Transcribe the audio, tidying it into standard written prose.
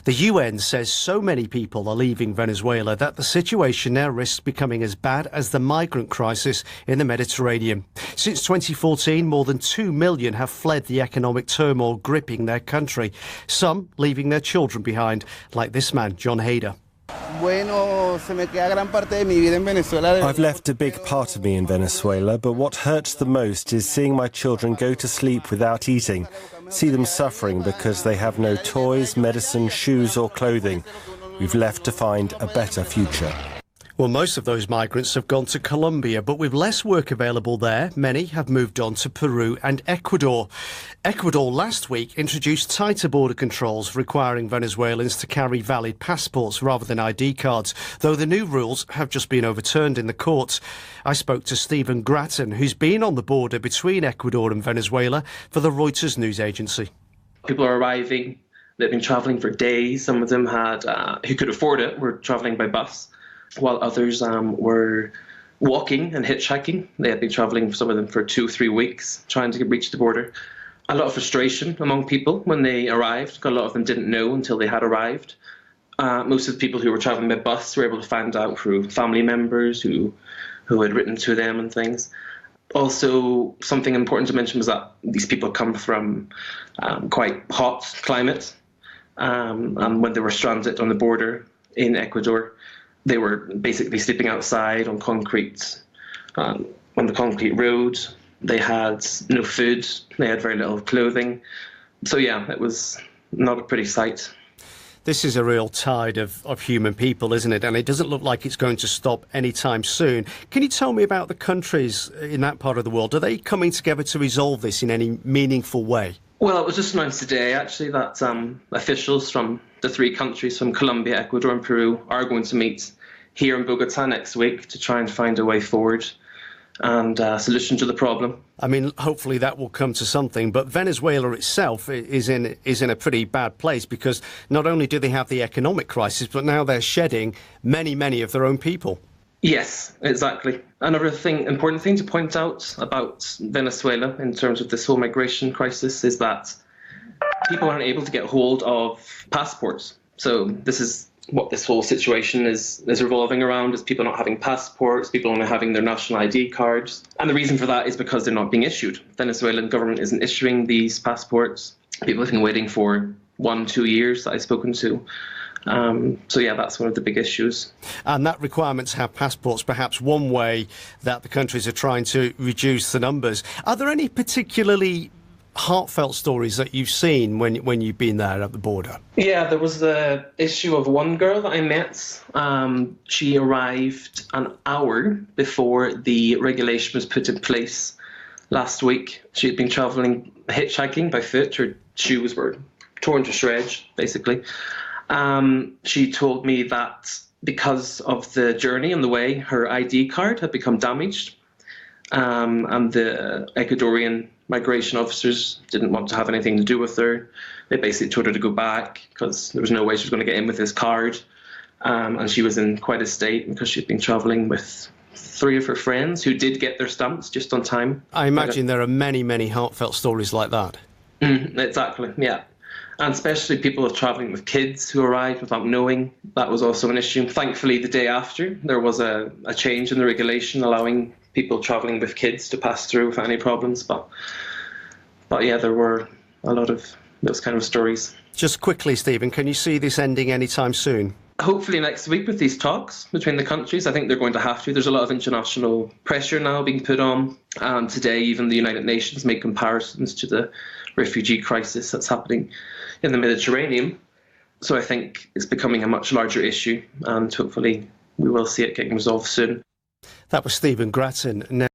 The UN says so many people are leaving Venezuela that the situation now risks becoming as bad as the migrant crisis in the Mediterranean. Since 2014, more than 2 million have fled the economic turmoil gripping their country, some leaving their children behind, like this man, John Hader. I've left a big part of me in Venezuela, but what hurts the most is seeing my children go to sleep without eating, see them suffering because they have no toys, medicine, shoes or clothing. We've left to find a better future. Well, most of those migrants have gone to Colombia, but with less work available there, many have moved on to Peru and Ecuador. Ecuador last week introduced tighter border controls requiring Venezuelans to carry valid passports rather than ID cards, though the new rules have just been overturned in the courts. I spoke to Stephen Grattan, who's been on the border between Ecuador and Venezuela for the Reuters news agency. People are arriving. They've been travelling for days. Some of them had, who could afford it, were travelling by bus, while others were walking and hitchhiking. They had been travelling, some of them, for 2-3 weeks, trying to reach the border. A lot of frustration among people when they arrived. A lot of them didn't know until they had arrived. Most of the people who were travelling by bus were able to find out through family members who had written to them and things. Also, something important to mention was that these people come from quite hot climate. And when they were stranded on the border in Ecuador, they were basically sleeping outside on concrete, on the concrete road. They had no food. They had very little clothing. So, yeah, it was not a pretty sight. This is a real tide of human people, isn't it? And it doesn't look like it's going to stop anytime soon. Can you tell me about the countries in that part of the world? Are they coming together to resolve this in any meaningful way? Well, it was just announced today, actually, that officials from the 3 countries, from Colombia, Ecuador and Peru, are going to meet here in Bogota next week to try and find a way forward and a solution to the problem. I mean, hopefully that will come to something, but Venezuela itself is in a pretty bad place because not only do they have the economic crisis, but now they're shedding many of their own people. Yes, exactly. Another important thing to point out about Venezuela in terms of this whole migration crisis is that people aren't able to get hold of passports. So this is what this whole situation is revolving around, is people not having passports, people only having their national ID cards. And the reason for that is because they're not being issued. The Venezuelan government isn't issuing these passports. People have been waiting for 1-2 years that I've spoken to. So, yeah, that's one of the big issues. And that requirement to have passports, perhaps one way that the countries are trying to reduce the numbers. Are there any particularly heartfelt stories that you've seen when you've been there at the border? Yeah, there was the issue of one girl that I met. She arrived an hour before the regulation was put in place last week. She had been travelling, hitchhiking by foot. Her shoes were torn to shreds, basically. She told me that because of the journey and the way, her ID card had become damaged. And the Ecuadorian migration officers didn't want to have anything to do with her. They basically told her to go back because there was no way she was going to get in with this card. And she was in quite a state because she'd been travelling with 3 of her friends who did get their stamps just on time. I imagine there are many heartfelt stories like that. Exactly, yeah. And especially people travelling with kids who arrived without knowing. That was also an issue. Thankfully, the day after, there was a change in the regulation allowing people travelling with kids to pass through without any problems. But yeah, there were a lot of those kind of stories. Just quickly, Stephen, can you see this ending anytime soon? Hopefully next week with these talks between the countries. I think they're going to have to. There's a lot of international pressure now being put on. Today, even the United Nations made comparisons to the refugee crisis that's happening in the Mediterranean. So I think it's becoming a much larger issue, and hopefully we will see it getting resolved soon. That was Stephen Grattan.